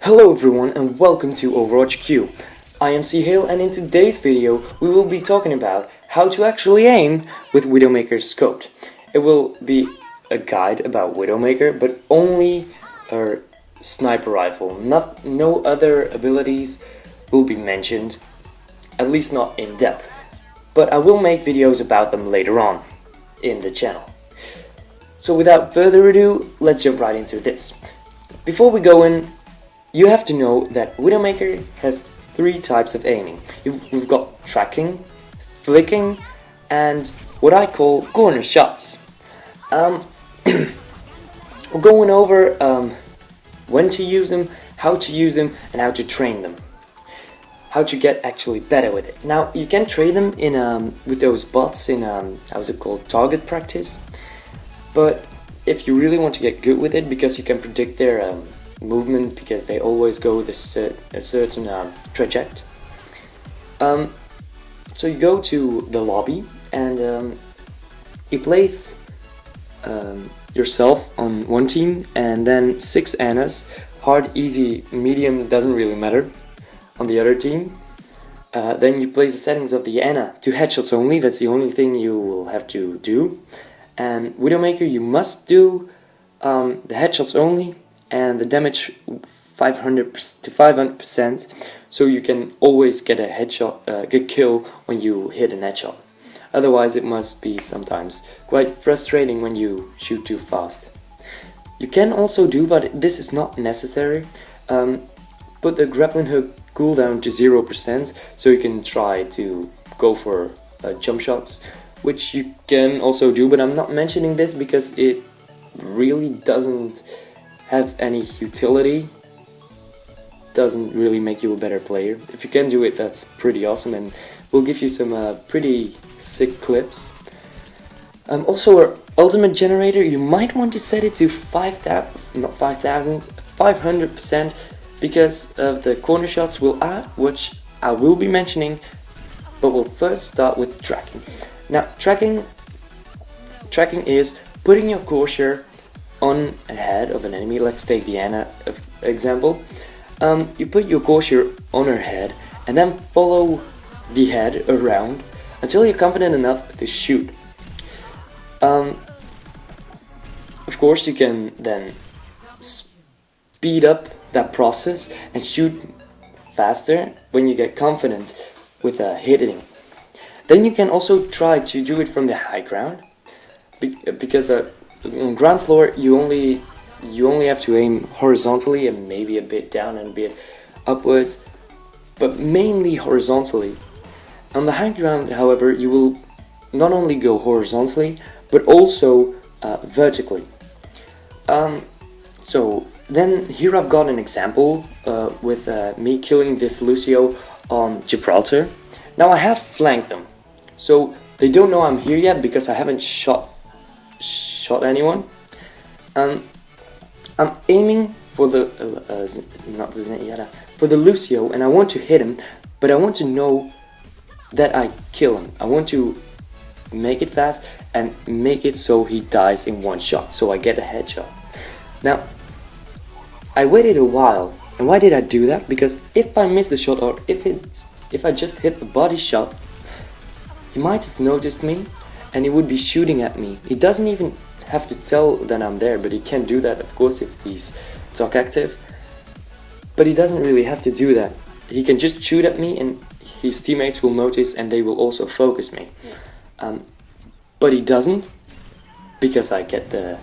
Hello everyone and welcome to Overwatch Q. I am C-Hale and in today's video we will be talking about how to actually aim with Widowmaker's scope. It will be a guide about Widowmaker, but only her sniper rifle. No other abilities will be mentioned, at least not in depth. But I will make videos about them later on in the channel. So without further ado, let's jump right into this. Before we go in, you have to know that Widowmaker has three types of aiming. We've got tracking, flicking, and what I call corner shots. We're going over when to use them, how to use them, and how to train them. How to get actually better with it. Now you can train them in with those bots in how's it called, target practice. But if you really want to get good with it, because you can predict their movement, because they always go with a certain trajectory. So you go to the lobby and you place yourself on one team and then 6 Annas, hard, easy, medium, doesn't really matter, on the other team. Then you place the settings of the Anna to headshots only. That's the only thing you will have to do. And Widowmaker, you must do the headshots only and the damage 500 to 500%, so you can always get a headshot, get kill when you hit an headshot. Otherwise, it must be sometimes quite frustrating when you shoot too fast. You can also do, but this is not necessary, put the grappling hook cooldown to 0%, so you can try to go for jump shots, which you can also do, but I'm not mentioning this because it really doesn't have any utility, doesn't really make you a better player. If you can do it, that's pretty awesome and will give you some pretty sick clips. Also, our ultimate generator, you might want to set it to 500%, because of the corner shots which I will be mentioning, but we'll first start with tracking. Now, tracking is putting your cursor on a head of an enemy. Let's take the Anna example. You put your cursor on her head and then follow the head around until you're confident enough to shoot. Of course, you can then speed up that process and shoot faster when you get confident with hitting. Then you can also try to do it from the high ground, because on ground floor you only have to aim horizontally and maybe a bit down and a bit upwards, but mainly horizontally. On the high ground, however, you will not only go horizontally but also vertically. So then here I've got an example with me killing this Lucio on Gibraltar. Now I have flanked them, so they don't know I'm here yet because I haven't shot anyone. I'm aiming for the for the Lucio, and I want to hit him, but I want to know that I kill him. I want to make it fast and make it so he dies in one shot, so I get a headshot. Now, I waited a while, and why did I do that? Because if I miss the shot, or if I just hit the body shot, he might have noticed me and he would be shooting at me. He doesn't even have to tell that I'm there, but he can do that, of course, if he's talk active. But he doesn't really have to do that. He can just shoot at me and his teammates will notice and they will also focus me. But he doesn't, because I get the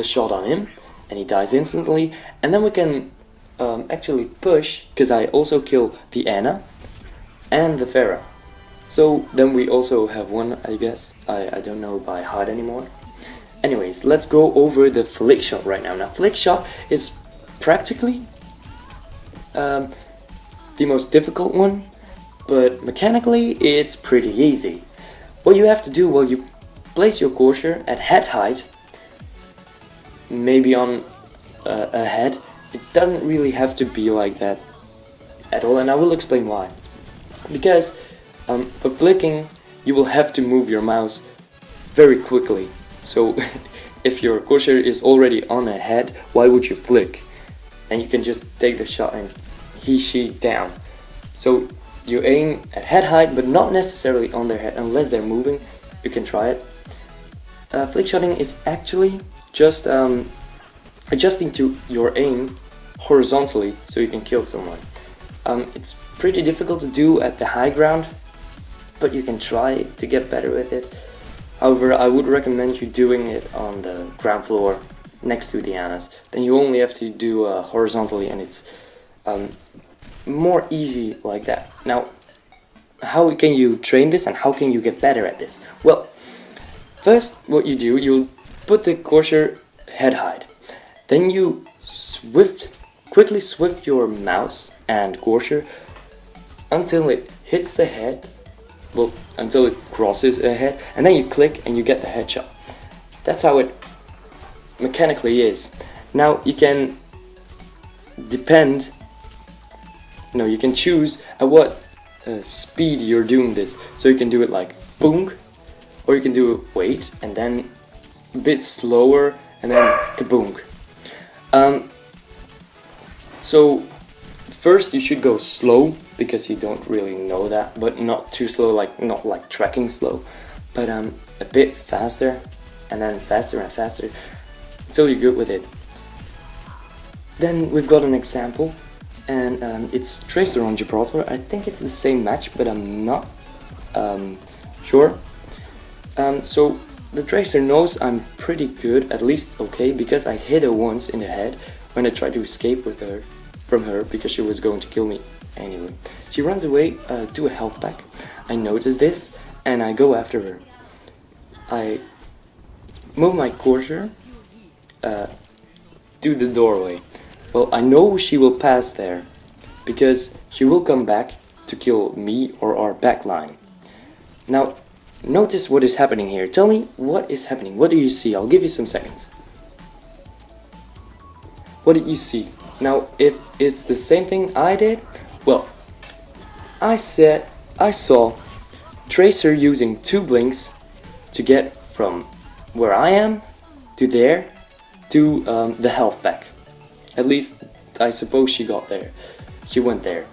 shot on him and he dies instantly. And then we can actually push, because I also kill the Anna and the Pharah. So then we also have one, I guess. I don't know by heart anymore. Anyways, let's go over the flick shot right now. Now, flick shot is practically the most difficult one, but mechanically it's pretty easy. What you have to do, well, you place your cursor at head height, maybe on a head. It doesn't really have to be like that at all, and I will explain why. Because for flicking, you will have to move your mouse very quickly. So if your cursor is already on a head, why would you flick? and you can just take the shot and she down. So you aim at head height, but not necessarily on their head unless they're moving. You can try it. Flick shotting is actually just adjusting to your aim horizontally so you can kill someone. It's pretty difficult to do at the high ground, but you can try to get better with it. However, I would recommend you doing it on the ground floor next to the Annas. Then you only have to do horizontally, and it's more easy like that. Now, how can you train this and how can you get better at this? Well, first what you do, you'll put the cursor head height. Then you quickly swift your mouse and cursor until it hits the head, well, until it crosses a head, and then you click and you get the headshot. That's how it mechanically is. Now you can you can choose at what speed you're doing this. So you can do it like boom, or you can do it wait and then a bit slower and then kaboom. So first you should go slow because you don't really know that, but not too slow, not like tracking slow, but a bit faster and then faster and faster until you're good with it. Then we've got an example, and it's Tracer on Gibraltar. I think it's the same match, but I'm not sure. So the Tracer knows I'm pretty good, at least okay, because I hit her once in the head when I tried to escape from her because she was going to kill me anyway. She runs away to a health pack. I notice this and I go after her. I move my cursor to the doorway. Well, I know she will pass there because she will come back to kill me or our backline. Now, notice what is happening here. Tell me what is happening. What do you see? I'll give you some seconds. What did you see? Now, if it's the same thing I did, well, I saw Tracer using 2 blinks to get from where I am to there to the health pack. At least I suppose she got there. She went there.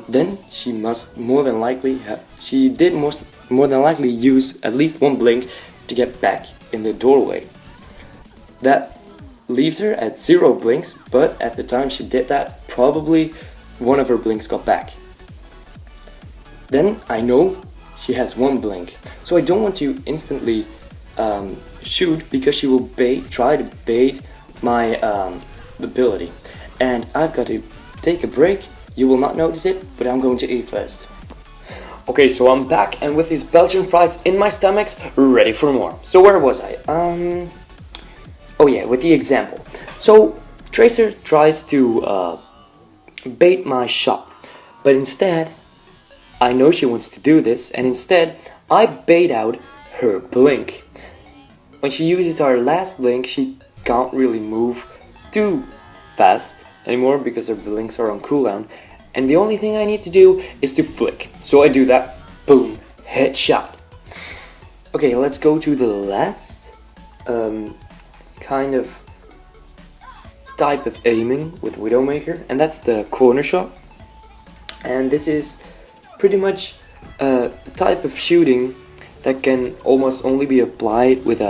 Then she must more than likely use at least 1 blink to get back in the doorway. That leaves her at 0 blinks, but at the time she did that, probably one of her blinks got back. Then I know she has 1 blink, so I don't want to instantly shoot because she will try to bait my ability, and I've got to take a break. You will not notice it, but I'm going to eat first. Okay, so I'm back, and with these Belgian fries in my stomach, ready for more. So where was I? Oh yeah, with the example. So Tracer tries to bait my shot, but instead, I know she wants to do this, and instead I bait out her blink. When she uses her last blink, she can't really move too fast anymore because her blinks are on cooldown, and the only thing I need to do is to flick. So I do that, boom, headshot. Okay, let's go to the last kind of type of aiming with Widowmaker, and that's the corner shot. And this is pretty much a type of shooting that can almost only be applied with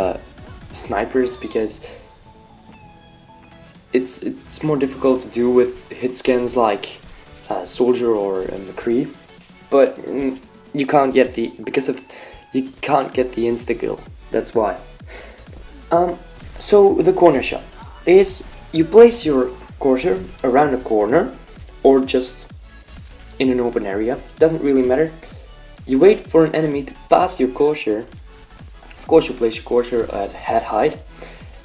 snipers because it's more difficult to do with hit scans like Soldier or McCree, but you can't get the insta kill. That's why. So the corner shot is you place your cursor around a corner or just in an open area, doesn't really matter. You wait for an enemy to pass your cursor. Of course you place your cursor at head height,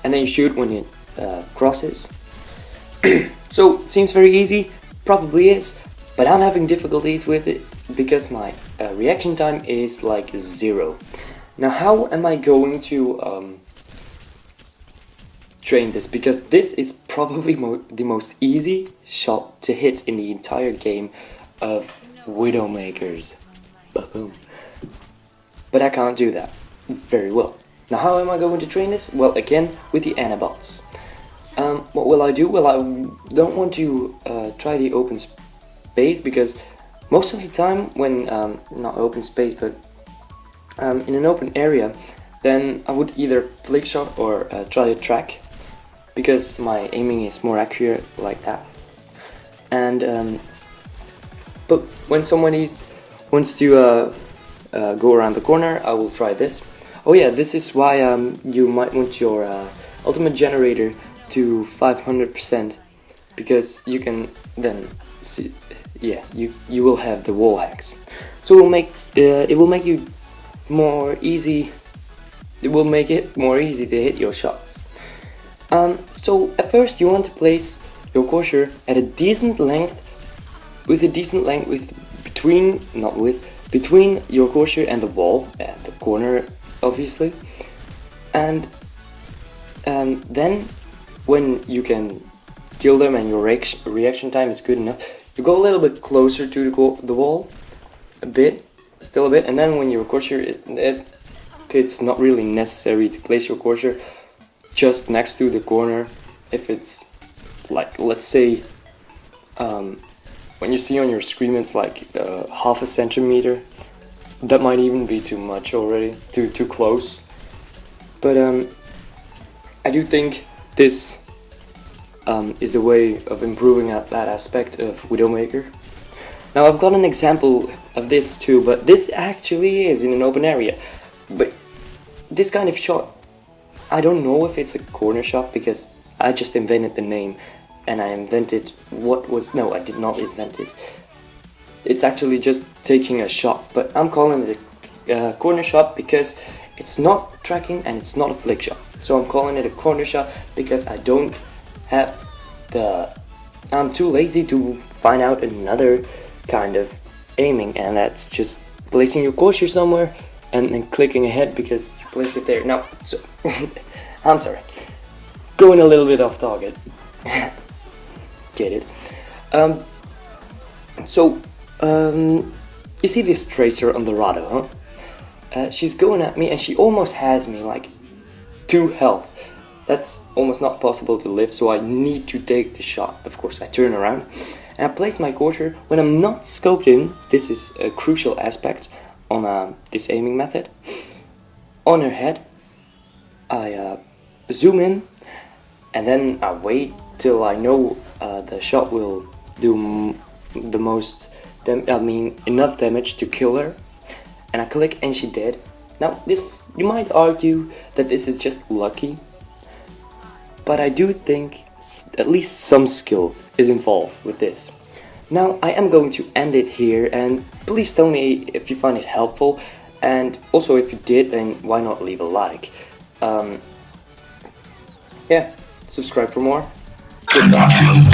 and then you shoot when it crosses. So it seems very easy, probably is, but I'm having difficulties with it because my reaction time is like 0. Now how am I going to train this? Because this is probably the most easy shot to hit in the entire game of Widowmakers. Boom. But I can't do that very well. Now how am I going to train this? Well, again with the Anabots. What will I do? Well, I don't want to try the open space, because most of the time when, not open space, but in an open area, then I would either flick shot or try to track, because my aiming is more accurate like that. And but when somebody wants to go around the corner, I will try this. Oh yeah, this is why you might want your ultimate generator to 500%, because you can then see, yeah, you will have the wall hacks. So it will make you more easy. It will make it more easy to hit your shots. So at first you want to place your cursor at a decent length, between your cursor and the wall at the corner, obviously. And then when you can kill them and your reaction time is good enough, you go a little bit closer to the wall, still a bit, and then when your cursor it's not really necessary to place your cursor just next to the corner. If it's like, let's say, when you see on your screen it's like half a centimeter, that might even be too much already, too close. But I do think this is a way of improving that aspect of Widowmaker. Now I've got an example of this too, but this actually is in an open area. But this kind of shot, I don't know if it's a corner shot, because I just invented the name, and I invented no, I did not invent it. It's actually just taking a shot, but I'm calling it a corner shot because it's not tracking and it's not a flick shot. So I'm calling it a corner shot because I don't have I'm too lazy to find out another kind of aiming, and that's just placing your cursor somewhere and then clicking ahead because you place it there. Now, so I'm sorry, going a little bit off target. Get it? You see this tracer on the Rado, huh? She's going at me and she almost has me, like 2 health. That's almost not possible to live, so I need to take the shot. Of course, I turn around and I place my cursor when I'm not scoped in. This is a crucial aspect on this aiming method. On her head, I zoom in, and then I wait till I know the shot will do the most, enough damage to kill her, and I click and she dead. Now this, you might argue that this is just lucky, but I do think at least some skill is involved with this. Now I am going to end it here, and please tell me if you find it helpful, and also if you did, then why not leave a like. Yeah, subscribe for more. Goodbye.